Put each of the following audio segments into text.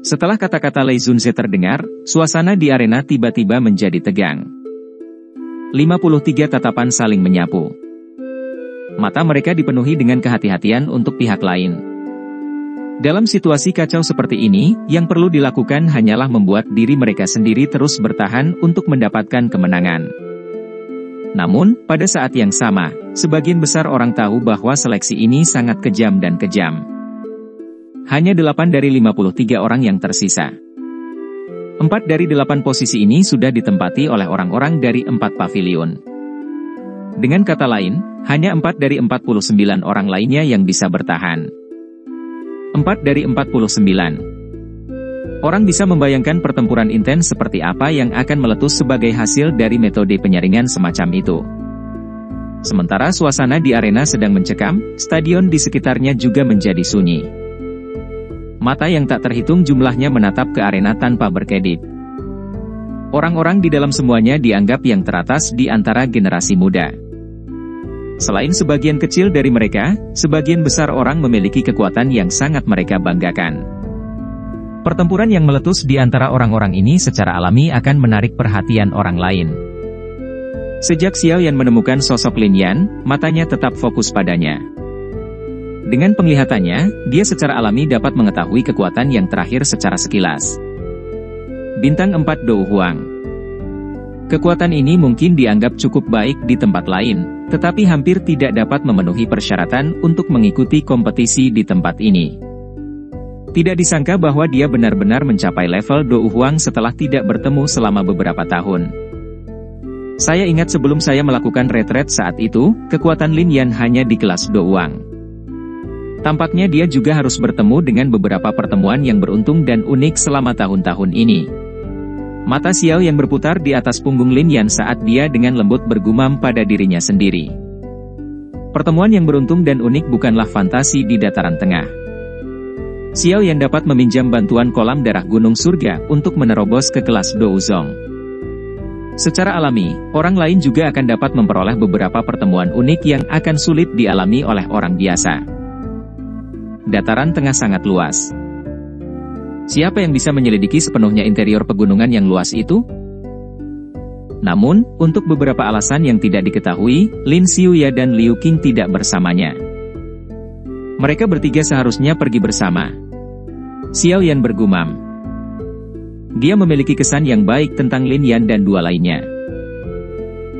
Setelah kata-kata Lei Zunze terdengar, suasana di arena tiba-tiba menjadi tegang. 53 tatapan saling menyapu. Mata mereka dipenuhi dengan kehati-hatian untuk pihak lain. Dalam situasi kacau seperti ini, yang perlu dilakukan hanyalah membuat diri mereka sendiri terus bertahan untuk mendapatkan kemenangan. Namun, pada saat yang sama, sebagian besar orang tahu bahwa seleksi ini sangat kejam dan kejam. Hanya 8 dari 53 orang yang tersisa. 4 dari 8 posisi ini sudah ditempati oleh orang-orang dari 4 pavilion. Dengan kata lain, hanya 4 dari 49 orang lainnya yang bisa bertahan. 4 dari 49. Orang bisa membayangkan pertempuran intens seperti apa yang akan meletus sebagai hasil dari metode penyaringan semacam itu. Sementara suasana di arena sedang mencekam, stadion di sekitarnya juga menjadi sunyi. Mata yang tak terhitung jumlahnya menatap ke arena tanpa berkedip. Orang-orang di dalam semuanya dianggap yang teratas di antara generasi muda. Selain sebagian kecil dari mereka, sebagian besar orang memiliki kekuatan yang sangat mereka banggakan. Pertempuran yang meletus di antara orang-orang ini secara alami akan menarik perhatian orang lain. Sejak Xiao Yan menemukan sosok Lin Yan, matanya tetap fokus padanya. Dengan penglihatannya, dia secara alami dapat mengetahui kekuatan yang terakhir secara sekilas. Bintang 4 Dou Huang. Kekuatan ini mungkin dianggap cukup baik di tempat lain, tetapi hampir tidak dapat memenuhi persyaratan untuk mengikuti kompetisi di tempat ini. Tidak disangka bahwa dia benar-benar mencapai level Dou Huang setelah tidak bertemu selama beberapa tahun. Saya ingat sebelum saya melakukan retret saat itu, kekuatan Lin Yan hanya di kelas Dou Huang. Tampaknya dia juga harus bertemu dengan beberapa pertemuan yang beruntung dan unik selama tahun-tahun ini. Mata Xiao Yan berputar di atas punggung Lin Yan saat dia dengan lembut bergumam pada dirinya sendiri. Pertemuan yang beruntung dan unik bukanlah fantasi di dataran tengah. Xiao Yan dapat meminjam bantuan kolam darah gunung surga untuk menerobos ke kelas Douzong. Secara alami, orang lain juga akan dapat memperoleh beberapa pertemuan unik yang akan sulit dialami oleh orang biasa. Dataran tengah sangat luas. Siapa yang bisa menyelidiki sepenuhnya interior pegunungan yang luas itu? Namun, untuk beberapa alasan yang tidak diketahui, Lin Xiuya dan Liu Qing tidak bersamanya. Mereka bertiga seharusnya pergi bersama. Xiao Yan bergumam. Dia memiliki kesan yang baik tentang Lin Yan dan dua lainnya.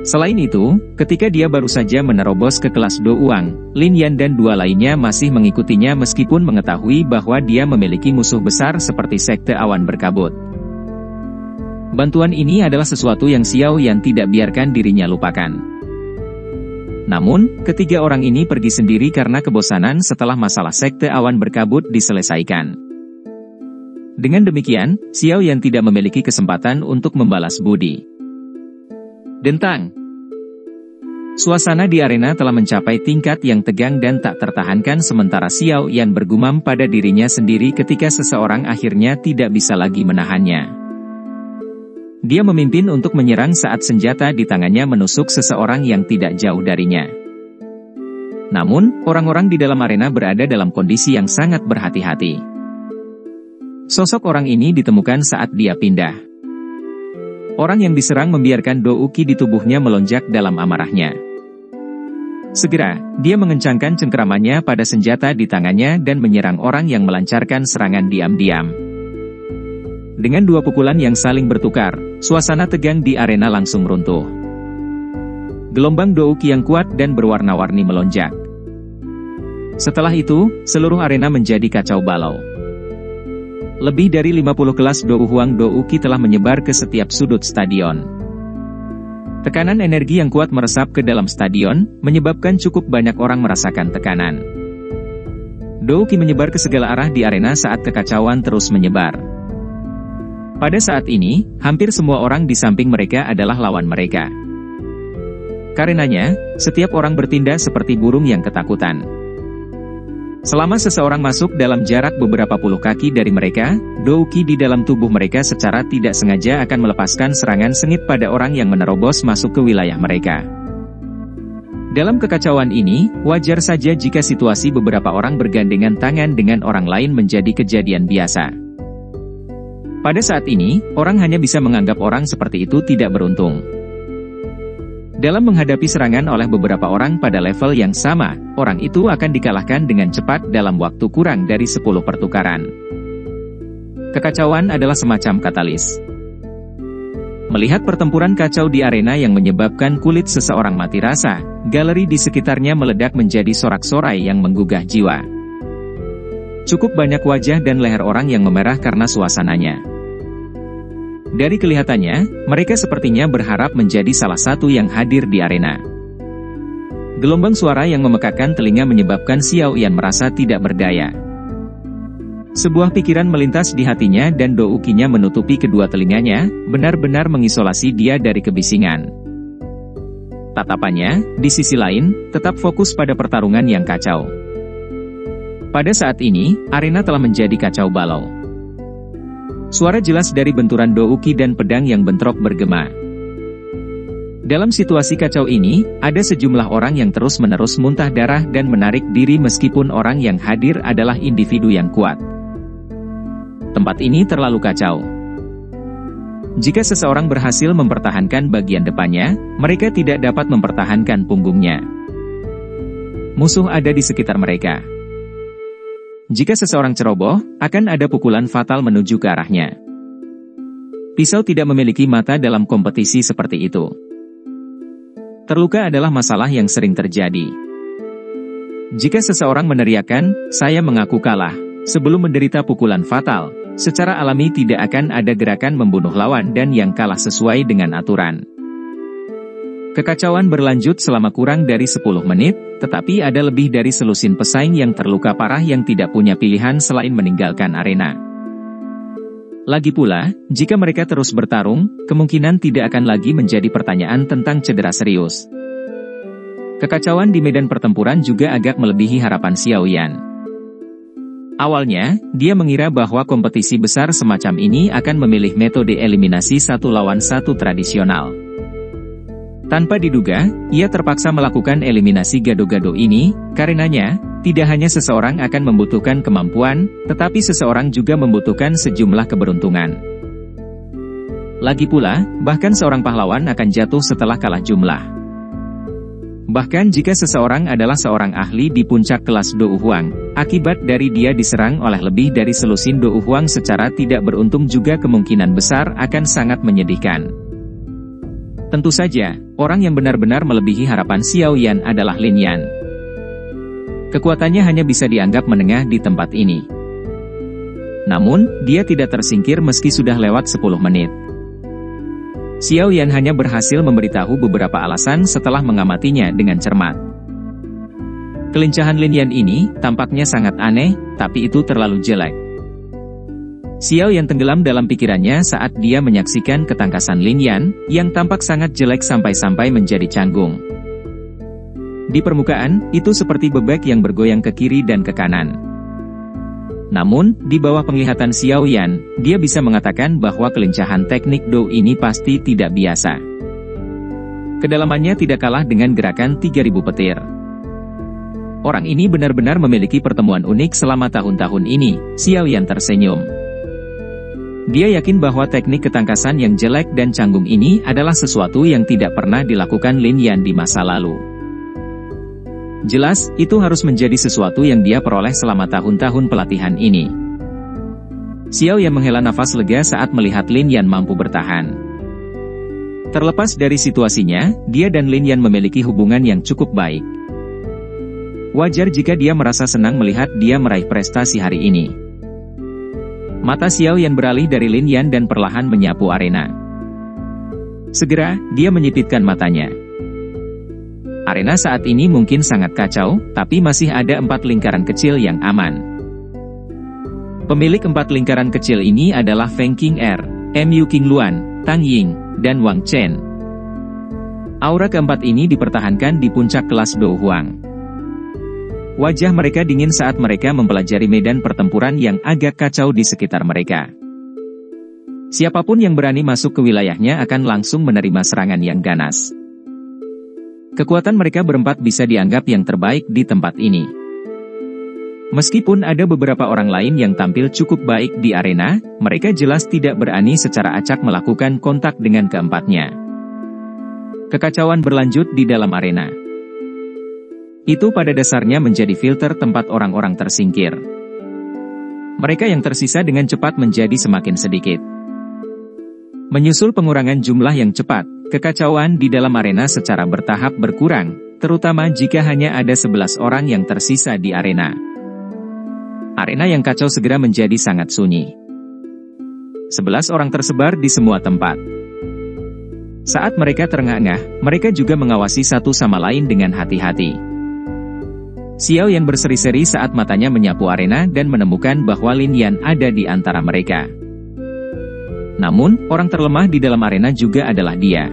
Selain itu, ketika dia baru saja menerobos ke kelas Dou Huang, Lin Yan dan dua lainnya masih mengikutinya meskipun mengetahui bahwa dia memiliki musuh besar seperti Sekte Awan Berkabut. Bantuan ini adalah sesuatu yang Xiao Yan tidak biarkan dirinya lupakan. Namun, ketiga orang ini pergi sendiri karena kebosanan setelah masalah Sekte Awan Berkabut diselesaikan. Dengan demikian, Xiao Yan tidak memiliki kesempatan untuk membalas budi. Dentang. Suasana di arena telah mencapai tingkat yang tegang dan tak tertahankan sementara Xiao Yan bergumam pada dirinya sendiri ketika seseorang akhirnya tidak bisa lagi menahannya. Dia memimpin untuk menyerang saat senjata di tangannya menusuk seseorang yang tidak jauh darinya. Namun, orang-orang di dalam arena berada dalam kondisi yang sangat berhati-hati. Sosok orang ini ditemukan saat dia pindah. Orang yang diserang membiarkan Dou Qi di tubuhnya melonjak dalam amarahnya. Segera, dia mengencangkan cengkeramannya pada senjata di tangannya dan menyerang orang yang melancarkan serangan diam-diam. Dengan dua pukulan yang saling bertukar, suasana tegang di arena langsung runtuh. Gelombang Dou Qi yang kuat dan berwarna-warni melonjak. Setelah itu, seluruh arena menjadi kacau balau. Lebih dari 50 kelas Dou Huang Dou Qi telah menyebar ke setiap sudut stadion. Tekanan energi yang kuat meresap ke dalam stadion, menyebabkan cukup banyak orang merasakan tekanan. Dou Qi menyebar ke segala arah di arena saat kekacauan terus menyebar. Pada saat ini, hampir semua orang di samping mereka adalah lawan mereka. Karenanya, setiap orang bertindak seperti burung yang ketakutan. Selama seseorang masuk dalam jarak beberapa puluh kaki dari mereka, Dou Qi di dalam tubuh mereka secara tidak sengaja akan melepaskan serangan sengit pada orang yang menerobos masuk ke wilayah mereka. Dalam kekacauan ini, wajar saja jika situasi beberapa orang bergandengan tangan dengan orang lain menjadi kejadian biasa. Pada saat ini, orang hanya bisa menganggap orang seperti itu tidak beruntung. Dalam menghadapi serangan oleh beberapa orang pada level yang sama, orang itu akan dikalahkan dengan cepat dalam waktu kurang dari 10 pertukaran. Kekacauan adalah semacam katalis. Melihat pertempuran kacau di arena yang menyebabkan kulit seseorang mati rasa, galeri di sekitarnya meledak menjadi sorak-sorai yang menggugah jiwa. Cukup banyak wajah dan leher orang yang memerah karena suasananya. Dari kelihatannya, mereka sepertinya berharap menjadi salah satu yang hadir di arena. Gelombang suara yang memekakkan telinga menyebabkan Xiao Yan merasa tidak berdaya. Sebuah pikiran melintas di hatinya dan Do Ukinya menutupi kedua telinganya, benar-benar mengisolasi dia dari kebisingan. Tatapannya, di sisi lain, tetap fokus pada pertarungan yang kacau. Pada saat ini, arena telah menjadi kacau balau. Suara jelas dari benturan Do Uki dan pedang yang bentrok bergema. Dalam situasi kacau ini, ada sejumlah orang yang terus-menerus muntah darah dan menarik diri meskipun orang yang hadir adalah individu yang kuat. Tempat ini terlalu kacau. Jika seseorang berhasil mempertahankan bagian depannya, mereka tidak dapat mempertahankan punggungnya. Musuh ada di sekitar mereka. Jika seseorang ceroboh, akan ada pukulan fatal menuju ke arahnya. Pisau tidak memiliki mata dalam kompetisi seperti itu. Terluka adalah masalah yang sering terjadi. Jika seseorang meneriakkan, "Saya mengaku kalah," sebelum menderita pukulan fatal, secara alami tidak akan ada gerakan membunuh lawan dan yang kalah sesuai dengan aturan. Kekacauan berlanjut selama kurang dari 10 menit, tetapi ada lebih dari selusin pesaing yang terluka parah yang tidak punya pilihan selain meninggalkan arena. Lagi pula, jika mereka terus bertarung, kemungkinan tidak akan lagi menjadi pertanyaan tentang cedera serius. Kekacauan di medan pertempuran juga agak melebihi harapan Xiao Yan. Awalnya, dia mengira bahwa kompetisi besar semacam ini akan memilih metode eliminasi 1 lawan 1 tradisional. Tanpa diduga, ia terpaksa melakukan eliminasi gado-gado ini, karenanya, tidak hanya seseorang akan membutuhkan kemampuan, tetapi seseorang juga membutuhkan sejumlah keberuntungan. Lagi pula, bahkan seorang pahlawan akan jatuh setelah kalah jumlah. Bahkan jika seseorang adalah seorang ahli di puncak kelas Do Huang, akibat dari dia diserang oleh lebih dari selusin Do Huang secara tidak beruntung juga kemungkinan besar akan sangat menyedihkan. Tentu saja, orang yang benar-benar melebihi harapan Xiao Yan adalah Lin Yan. Kekuatannya hanya bisa dianggap menengah di tempat ini. Namun, dia tidak tersingkir meski sudah lewat 10 menit. Xiao Yan hanya berhasil memberitahu beberapa alasan setelah mengamatinya dengan cermat. Kelincahan Lin Yan ini tampaknya sangat aneh, tapi itu terlalu jelek. Xiao Yan tenggelam dalam pikirannya saat dia menyaksikan ketangkasan Lin Yan, yang tampak sangat jelek sampai-sampai menjadi canggung. Di permukaan, itu seperti bebek yang bergoyang ke kiri dan ke kanan. Namun, di bawah penglihatan Xiao Yan, dia bisa mengatakan bahwa kelincahan teknik Do ini pasti tidak biasa. Kedalamannya tidak kalah dengan gerakan 3000 petir. Orang ini benar-benar memiliki pertemuan unik selama tahun-tahun ini, Xiao Yan tersenyum. Dia yakin bahwa teknik ketangkasan yang jelek dan canggung ini adalah sesuatu yang tidak pernah dilakukan Lin Yan di masa lalu. Jelas, itu harus menjadi sesuatu yang dia peroleh selama tahun-tahun pelatihan ini. Xiao Yan menghela nafas lega saat melihat Lin Yan mampu bertahan. Terlepas dari situasinya, dia dan Lin Yan memiliki hubungan yang cukup baik. Wajar jika dia merasa senang melihat dia meraih prestasi hari ini. Mata Xiao Yan beralih dari Lin Yan dan perlahan menyapu arena. Segera, dia menyipitkan matanya. Arena saat ini mungkin sangat kacau, tapi masih ada 4 lingkaran kecil yang aman. Pemilik 4 lingkaran kecil ini adalah Feng Qing'er, Mu Qingluan, Tang Ying, dan Wang Chen. Aura keempat ini dipertahankan di puncak kelas Do Huang. Wajah mereka dingin saat mereka mempelajari medan pertempuran yang agak kacau di sekitar mereka. Siapapun yang berani masuk ke wilayahnya akan langsung menerima serangan yang ganas. Kekuatan mereka berempat bisa dianggap yang terbaik di tempat ini. Meskipun ada beberapa orang lain yang tampil cukup baik di arena, mereka jelas tidak berani secara acak melakukan kontak dengan keempatnya. Kekacauan berlanjut di dalam arena. Itu pada dasarnya menjadi filter tempat orang-orang tersingkir. Mereka yang tersisa dengan cepat menjadi semakin sedikit. Menyusul pengurangan jumlah yang cepat, kekacauan di dalam arena secara bertahap berkurang, terutama jika hanya ada 11 orang yang tersisa di arena. Arena yang kacau segera menjadi sangat sunyi. 11 orang tersebar di semua tempat. Saat mereka terengah-engah, mereka juga mengawasi satu sama lain dengan hati-hati. Xiao Yan berseri-seri saat matanya menyapu arena dan menemukan bahwa Lin Yan ada di antara mereka. Namun, orang terlemah di dalam arena juga adalah dia.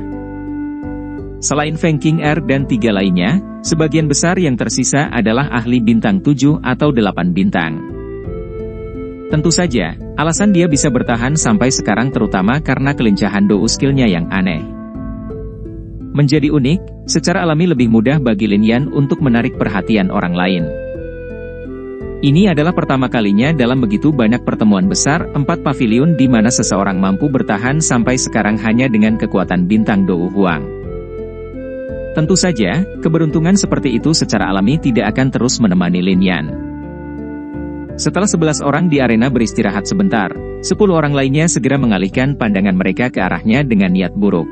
Selain Feng Qing'er dan 3 lainnya, sebagian besar yang tersisa adalah ahli bintang 7 atau 8 bintang. Tentu saja, alasan dia bisa bertahan sampai sekarang terutama karena kelincahan dou skill-nya yang aneh. Menjadi unik, secara alami lebih mudah bagi Lin Yan untuk menarik perhatian orang lain. Ini adalah pertama kalinya dalam begitu banyak pertemuan besar 4 pavilion di mana seseorang mampu bertahan sampai sekarang hanya dengan kekuatan bintang Dou Huang. Tentu saja, keberuntungan seperti itu secara alami tidak akan terus menemani Lin Yan. Setelah 11 orang di arena beristirahat sebentar, 10 orang lainnya segera mengalihkan pandangan mereka ke arahnya dengan niat buruk.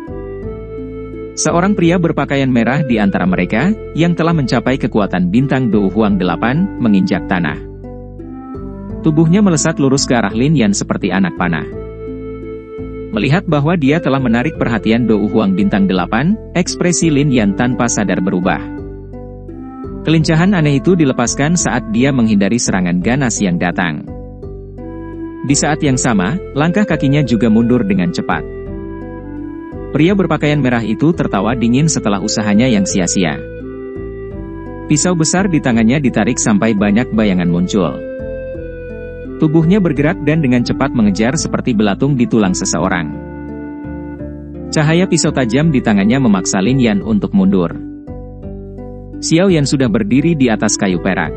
Seorang pria berpakaian merah di antara mereka, yang telah mencapai kekuatan bintang Dou Huang 8, menginjak tanah. Tubuhnya melesat lurus ke arah Lin Yan seperti anak panah. Melihat bahwa dia telah menarik perhatian Dou Huang bintang 8, ekspresi Lin Yan tanpa sadar berubah. Kelincahan aneh itu dilepaskan saat dia menghindari serangan ganas yang datang. Di saat yang sama, langkah kakinya juga mundur dengan cepat. Pria berpakaian merah itu tertawa dingin setelah usahanya yang sia-sia. Pisau besar di tangannya ditarik sampai banyak bayangan muncul. Tubuhnya bergerak dan dengan cepat mengejar seperti belatung di tulang seseorang. Cahaya pisau tajam di tangannya memaksa Lin Yan untuk mundur. Xiao Yan sudah berdiri di atas kayu perak.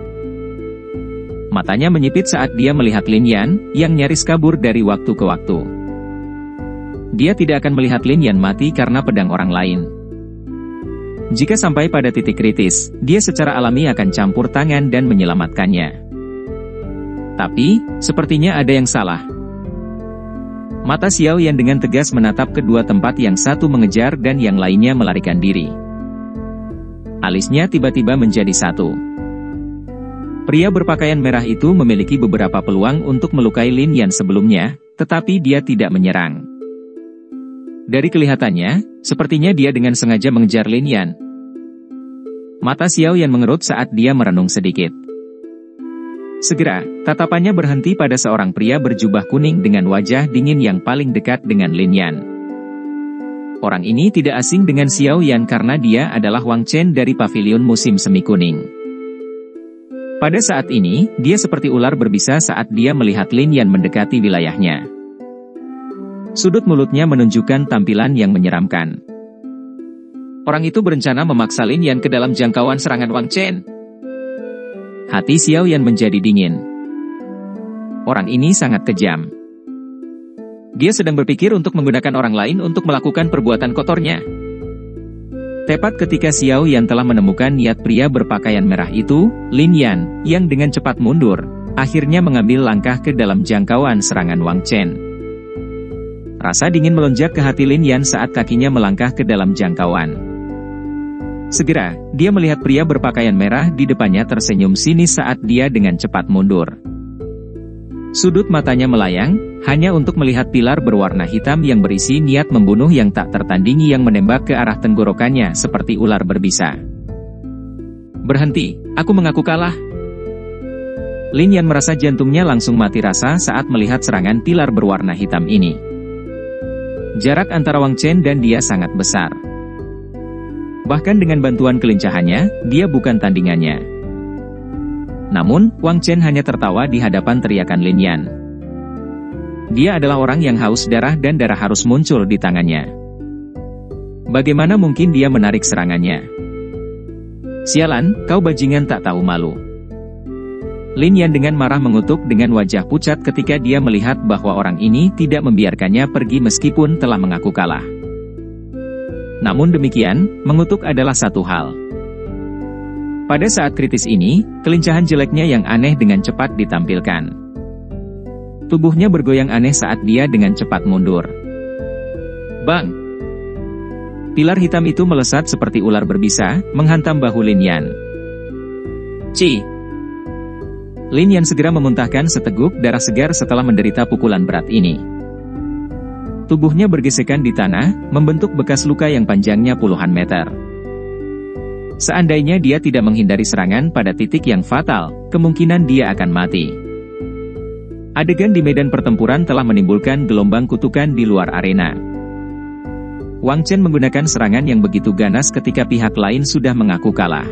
Matanya menyipit saat dia melihat Lin Yan, yang nyaris kabur dari waktu ke waktu. Dia tidak akan melihat Lin Yan mati karena pedang orang lain. Jika sampai pada titik kritis, dia secara alami akan campur tangan dan menyelamatkannya. Tapi, sepertinya ada yang salah. Mata Xiao Yan dengan tegas menatap kedua tempat, yang satu mengejar dan yang lainnya melarikan diri. Alisnya tiba-tiba menjadi satu. Pria berpakaian merah itu memiliki beberapa peluang untuk melukai Lin Yan sebelumnya, tetapi dia tidak menyerang. Dari kelihatannya, sepertinya dia dengan sengaja mengejar Lin Yan. Mata Xiao Yan mengerut saat dia merenung sedikit. Segera, tatapannya berhenti pada seorang pria berjubah kuning dengan wajah dingin yang paling dekat dengan Lin Yan. Orang ini tidak asing dengan Xiao Yan karena dia adalah Wang Chen dari pavilion musim semi kuning. Pada saat ini, dia seperti ular berbisa saat dia melihat Lin Yan mendekati wilayahnya. Sudut mulutnya menunjukkan tampilan yang menyeramkan. Orang itu berencana memaksa Lin Yan ke dalam jangkauan serangan Wang Chen. Hati Xiao Yan menjadi dingin. Orang ini sangat kejam. Dia sedang berpikir untuk menggunakan orang lain untuk melakukan perbuatan kotornya. Tepat ketika Xiao Yan telah menemukan niat pria berpakaian merah itu, Lin Yan, yang dengan cepat mundur, akhirnya mengambil langkah ke dalam jangkauan serangan Wang Chen. Rasa dingin melonjak ke hati Lin Yan saat kakinya melangkah ke dalam jangkauan. Segera, dia melihat pria berpakaian merah di depannya tersenyum sinis saat dia dengan cepat mundur. Sudut matanya melayang, hanya untuk melihat pilar berwarna hitam yang berisi niat membunuh yang tak tertandingi yang menembak ke arah tenggorokannya seperti ular berbisa. Berhenti, aku mengaku kalah. Lin Yan merasa jantungnya langsung mati rasa saat melihat serangan pilar berwarna hitam ini. Jarak antara Wang Chen dan dia sangat besar. Bahkan dengan bantuan kelincahannya, dia bukan tandingannya. Namun, Wang Chen hanya tertawa di hadapan teriakan Lin Yan. Dia adalah orang yang haus darah dan darah harus muncul di tangannya. Bagaimana mungkin dia menarik serangannya? Sialan, kau bajingan tak tahu malu. Lin Yan dengan marah mengutuk dengan wajah pucat ketika dia melihat bahwa orang ini tidak membiarkannya pergi meskipun telah mengaku kalah. Namun demikian, mengutuk adalah satu hal. Pada saat kritis ini, kelincahan jeleknya yang aneh dengan cepat ditampilkan. Tubuhnya bergoyang aneh saat dia dengan cepat mundur. Bang! Pilar hitam itu melesat seperti ular berbisa, menghantam bahu Lin Yan. Ci! Lin Yan segera memuntahkan seteguk darah segar setelah menderita pukulan berat ini. Tubuhnya bergesekan di tanah, membentuk bekas luka yang panjangnya puluhan meter. Seandainya dia tidak menghindari serangan pada titik yang fatal, kemungkinan dia akan mati. Adegan di medan pertempuran telah menimbulkan gelombang kutukan di luar arena. Wang Chen menggunakan serangan yang begitu ganas ketika pihak lain sudah mengaku kalah.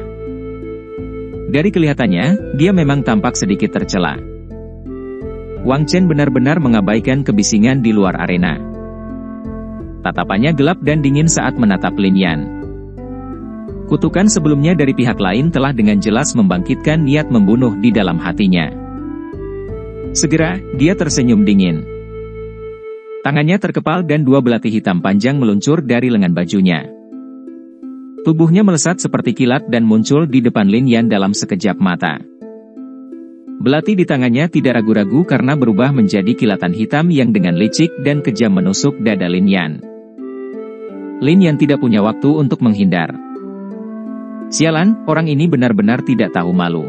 Dari kelihatannya, dia memang tampak sedikit tercela. Wang Chen benar-benar mengabaikan kebisingan di luar arena. Tatapannya gelap dan dingin saat menatap Lin Yan. Kutukan sebelumnya dari pihak lain telah dengan jelas membangkitkan niat membunuh di dalam hatinya. Segera, dia tersenyum dingin. Tangannya terkepal dan dua belati hitam panjang meluncur dari lengan bajunya. Tubuhnya melesat seperti kilat dan muncul di depan Lin Yan dalam sekejap mata. Belati di tangannya tidak ragu-ragu karena berubah menjadi kilatan hitam yang dengan licik dan kejam menusuk dada Lin Yan. Lin Yan tidak punya waktu untuk menghindar. Sialan, orang ini benar-benar tidak tahu malu.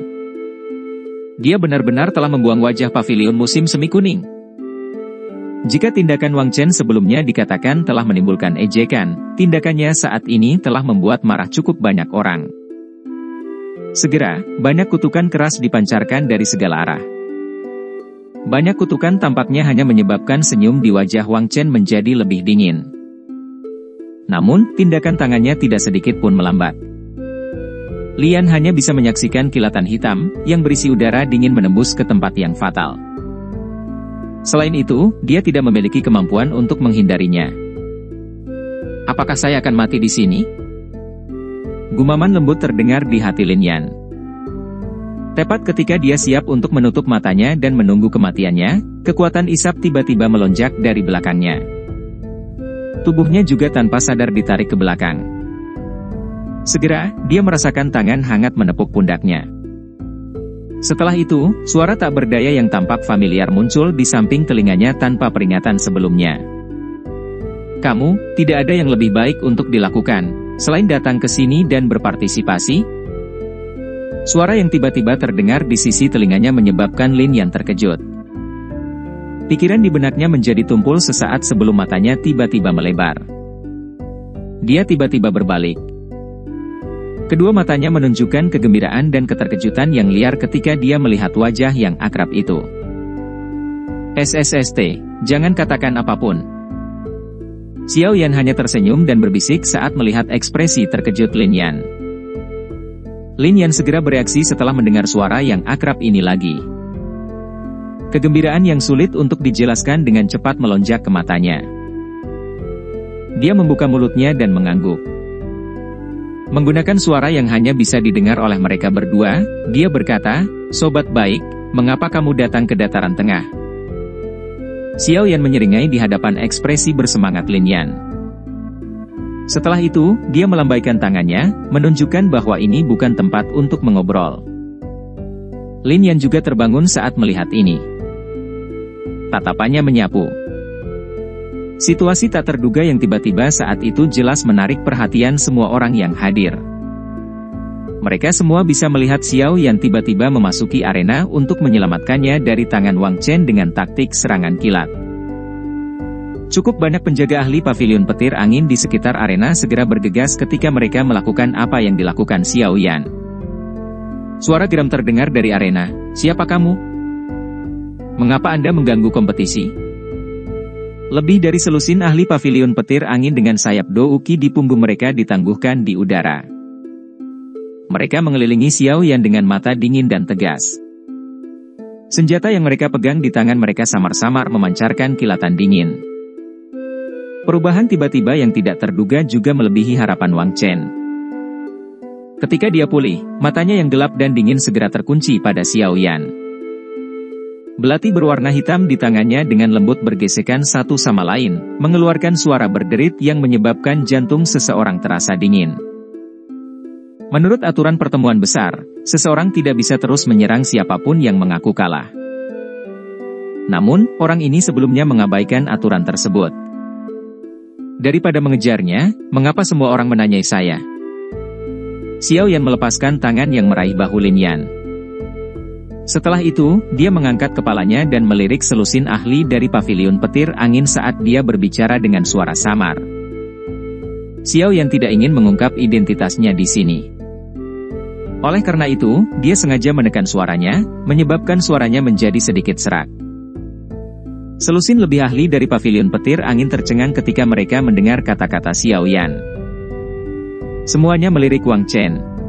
Dia benar-benar telah membuang wajah pavilion musim semi kuning. Jika tindakan Wang Chen sebelumnya dikatakan telah menimbulkan ejekan, tindakannya saat ini telah membuat marah cukup banyak orang. Segera, banyak kutukan keras dipancarkan dari segala arah. Banyak kutukan tampaknya hanya menyebabkan senyum di wajah Wang Chen menjadi lebih dingin. Namun, tindakan tangannya tidak sedikit pun melambat. Lian hanya bisa menyaksikan kilatan hitam, yang berisi udara dingin menembus ke tempat yang fatal. Selain itu, dia tidak memiliki kemampuan untuk menghindarinya. Apakah saya akan mati di sini? Gumaman lembut terdengar di hati Lin Yan. Tepat ketika dia siap untuk menutup matanya dan menunggu kematiannya, kekuatan isap tiba-tiba melonjak dari belakangnya. Tubuhnya juga tanpa sadar ditarik ke belakang. Segera, dia merasakan tangan hangat menepuk pundaknya. Setelah itu, suara tak berdaya yang tampak familiar muncul di samping telinganya tanpa peringatan sebelumnya. Kamu, tidak ada yang lebih baik untuk dilakukan, selain datang ke sini dan berpartisipasi? Suara yang tiba-tiba terdengar di sisi telinganya menyebabkan Lin Yan terkejut. Pikiran di benaknya menjadi tumpul sesaat sebelum matanya tiba-tiba melebar. Dia tiba-tiba berbalik. Kedua matanya menunjukkan kegembiraan dan keterkejutan yang liar ketika dia melihat wajah yang akrab itu. SSST, jangan katakan apapun. Xiao Yan hanya tersenyum dan berbisik saat melihat ekspresi terkejut Lin Yan. Lin Yan segera bereaksi setelah mendengar suara yang akrab ini lagi. Kegembiraan yang sulit untuk dijelaskan dengan cepat melonjak ke matanya. Dia membuka mulutnya dan mengangguk. Menggunakan suara yang hanya bisa didengar oleh mereka berdua, dia berkata, "Sobat baik, mengapa kamu datang ke dataran tengah?" Xiao Yan menyeringai di hadapan ekspresi bersemangat Lin Yan. Setelah itu, dia melambaikan tangannya, menunjukkan bahwa ini bukan tempat untuk mengobrol. Lin Yan juga terbangun saat melihat ini. Tatapannya menyapu. Situasi tak terduga yang tiba-tiba saat itu jelas menarik perhatian semua orang yang hadir. Mereka semua bisa melihat Xiao Yan tiba-tiba memasuki arena untuk menyelamatkannya dari tangan Wang Chen dengan taktik serangan kilat. Cukup banyak penjaga ahli pavilion petir angin di sekitar arena segera bergegas ketika mereka melakukan apa yang dilakukan Xiao Yan. Suara geram terdengar dari arena, "Siapa kamu? Mengapa Anda mengganggu kompetisi?" Lebih dari selusin ahli pavilion petir angin dengan sayap douki di punggung mereka ditangguhkan di udara. Mereka mengelilingi Xiao Yan dengan mata dingin dan tegas. Senjata yang mereka pegang di tangan mereka samar-samar memancarkan kilatan dingin. Perubahan tiba-tiba yang tidak terduga juga melebihi harapan Wang Chen. Ketika dia pulih, matanya yang gelap dan dingin segera terkunci pada Xiao Yan. Belati berwarna hitam di tangannya dengan lembut bergesekan satu sama lain, mengeluarkan suara berderit yang menyebabkan jantung seseorang terasa dingin. Menurut aturan pertemuan besar, seseorang tidak bisa terus menyerang siapapun yang mengaku kalah. Namun, orang ini sebelumnya mengabaikan aturan tersebut. Daripada mengejarnya, mengapa semua orang menanyai saya? Xiao Yan melepaskan tangan yang meraih bahu Lin Yan. Setelah itu, dia mengangkat kepalanya dan melirik selusin ahli dari pavilion petir angin saat dia berbicara dengan suara samar. Xiao Yan tidak ingin mengungkap identitasnya di sini. Oleh karena itu, dia sengaja menekan suaranya, menyebabkan suaranya menjadi sedikit serak. Selusin lebih ahli dari pavilion petir angin tercengang ketika mereka mendengar kata-kata Xiao Yan. Semuanya melirik Wang Chen.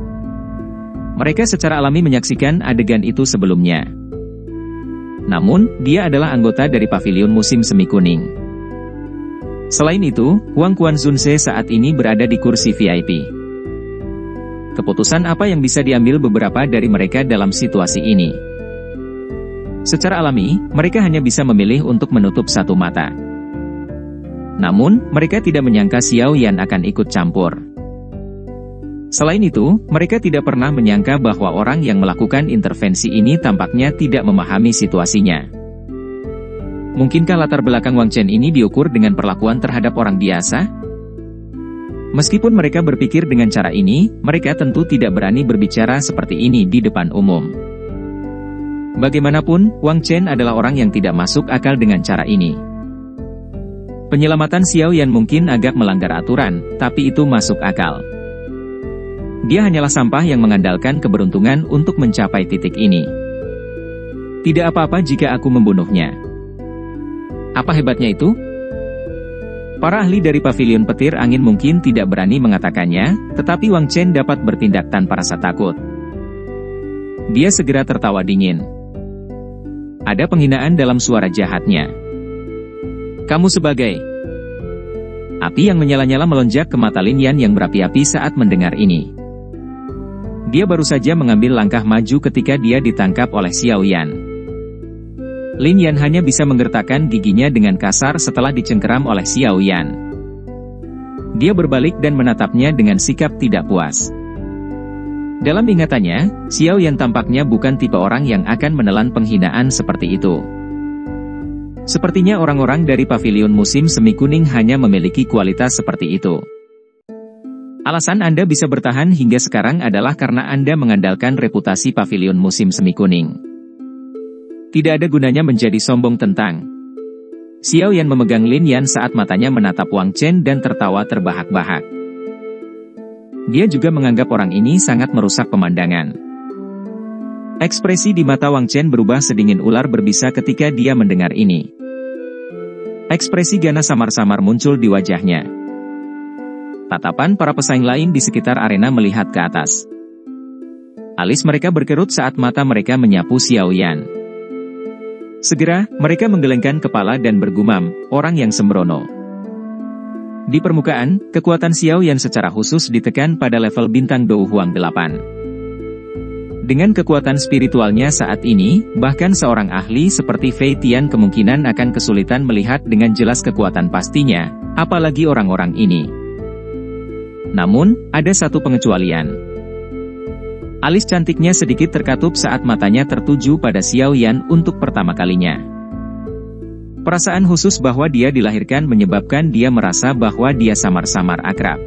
Mereka secara alami menyaksikan adegan itu sebelumnya. Namun, dia adalah anggota dari pavilion musim semi kuning. Selain itu, Huang Quanzunse saat ini berada di kursi VIP. Keputusan apa yang bisa diambil beberapa dari mereka dalam situasi ini? Secara alami, mereka hanya bisa memilih untuk menutup satu mata. Namun, mereka tidak menyangka Xiao Yan akan ikut campur. Selain itu, mereka tidak pernah menyangka bahwa orang yang melakukan intervensi ini tampaknya tidak memahami situasinya. Mungkinkah latar belakang Wang Chen ini diukur dengan perlakuan terhadap orang biasa? Meskipun mereka berpikir dengan cara ini, mereka tentu tidak berani berbicara seperti ini di depan umum. Bagaimanapun, Wang Chen adalah orang yang tidak masuk akal dengan cara ini. Penyelamatan Xiao Yan mungkin agak melanggar aturan, tapi itu masuk akal. Dia hanyalah sampah yang mengandalkan keberuntungan untuk mencapai titik ini. Tidak apa-apa jika aku membunuhnya. Apa hebatnya itu? Para ahli dari pavilion petir angin mungkin tidak berani mengatakannya, tetapi Wang Chen dapat bertindak tanpa rasa takut. Dia segera tertawa dingin. Ada penghinaan dalam suara jahatnya. Kamu sebagai... Api yang menyala-nyala melonjak ke mata Lin Yan yang berapi-api saat mendengar ini. Dia baru saja mengambil langkah maju ketika dia ditangkap oleh Xiao Yan. Lin Yan hanya bisa menggertakkan giginya dengan kasar setelah dicengkeram oleh Xiao Yan. Dia berbalik dan menatapnya dengan sikap tidak puas. Dalam ingatannya, Xiao Yan tampaknya bukan tipe orang yang akan menelan penghinaan seperti itu. Sepertinya orang-orang dari pavilion musim semi kuning hanya memiliki kualitas seperti itu. Alasan Anda bisa bertahan hingga sekarang adalah karena Anda mengandalkan reputasi pavilion musim semi kuning. Tidak ada gunanya menjadi sombong tentang. Xiao Yan memegang Lin Yan saat matanya menatap Wang Chen dan tertawa terbahak-bahak. Dia juga menganggap orang ini sangat merusak pemandangan. Ekspresi di mata Wang Chen berubah sedingin ular berbisa ketika dia mendengar ini. Ekspresi ganas samar-samar muncul di wajahnya. Tatapan para pesaing lain di sekitar arena melihat ke atas. Alis mereka berkerut saat mata mereka menyapu Xiao Yan. Segera, mereka menggelengkan kepala dan bergumam, orang yang sembrono. Di permukaan, kekuatan Xiao Yan secara khusus ditekan pada level bintang Dou Huang 8. Dengan kekuatan spiritualnya saat ini, bahkan seorang ahli seperti Fei Tian kemungkinan akan kesulitan melihat dengan jelas kekuatan pastinya, apalagi orang-orang ini. Namun, ada satu pengecualian. Alis cantiknya sedikit terkatup saat matanya tertuju pada Xiao Yan untuk pertama kalinya. Perasaan khusus bahwa dia dilahirkan menyebabkan dia merasa bahwa dia samar-samar akrab.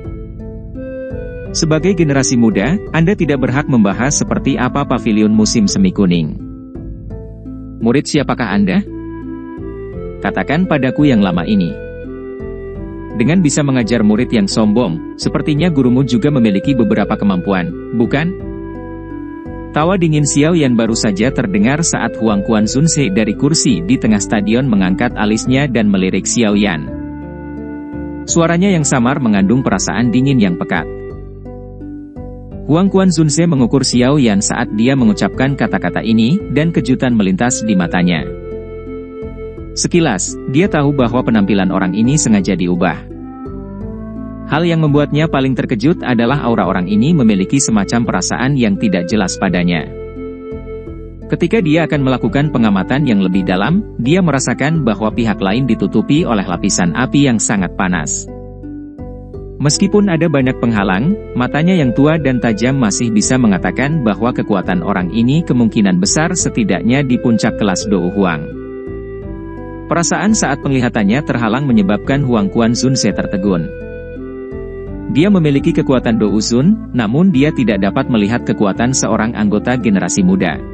Sebagai generasi muda, Anda tidak berhak membahas seperti apa pavilion musim semi kuning. Murid siapakah Anda? Katakan padaku yang lama ini. Dengan bisa mengajar murid yang sombong, sepertinya gurumu juga memiliki beberapa kemampuan, bukan? Tawa dingin Xiao Yan baru saja terdengar saat Huang Quanzunse dari kursi di tengah stadion mengangkat alisnya dan melirik Xiao Yan. Suaranya yang samar mengandung perasaan dingin yang pekat. Huang Quanzunse mengukur Xiao Yan saat dia mengucapkan kata-kata ini, dan kejutan melintas di matanya. Sekilas, dia tahu bahwa penampilan orang ini sengaja diubah. Hal yang membuatnya paling terkejut adalah aura orang ini memiliki semacam perasaan yang tidak jelas padanya. Ketika dia akan melakukan pengamatan yang lebih dalam, dia merasakan bahwa pihak lain ditutupi oleh lapisan api yang sangat panas. Meskipun ada banyak penghalang, matanya yang tua dan tajam masih bisa mengatakan bahwa kekuatan orang ini kemungkinan besar setidaknya di puncak kelas Dou Huang. Perasaan saat penglihatannya terhalang menyebabkan Huang Quanzunze tertegun. Dia memiliki kekuatan Dou Zun, namun dia tidak dapat melihat kekuatan seorang anggota generasi muda.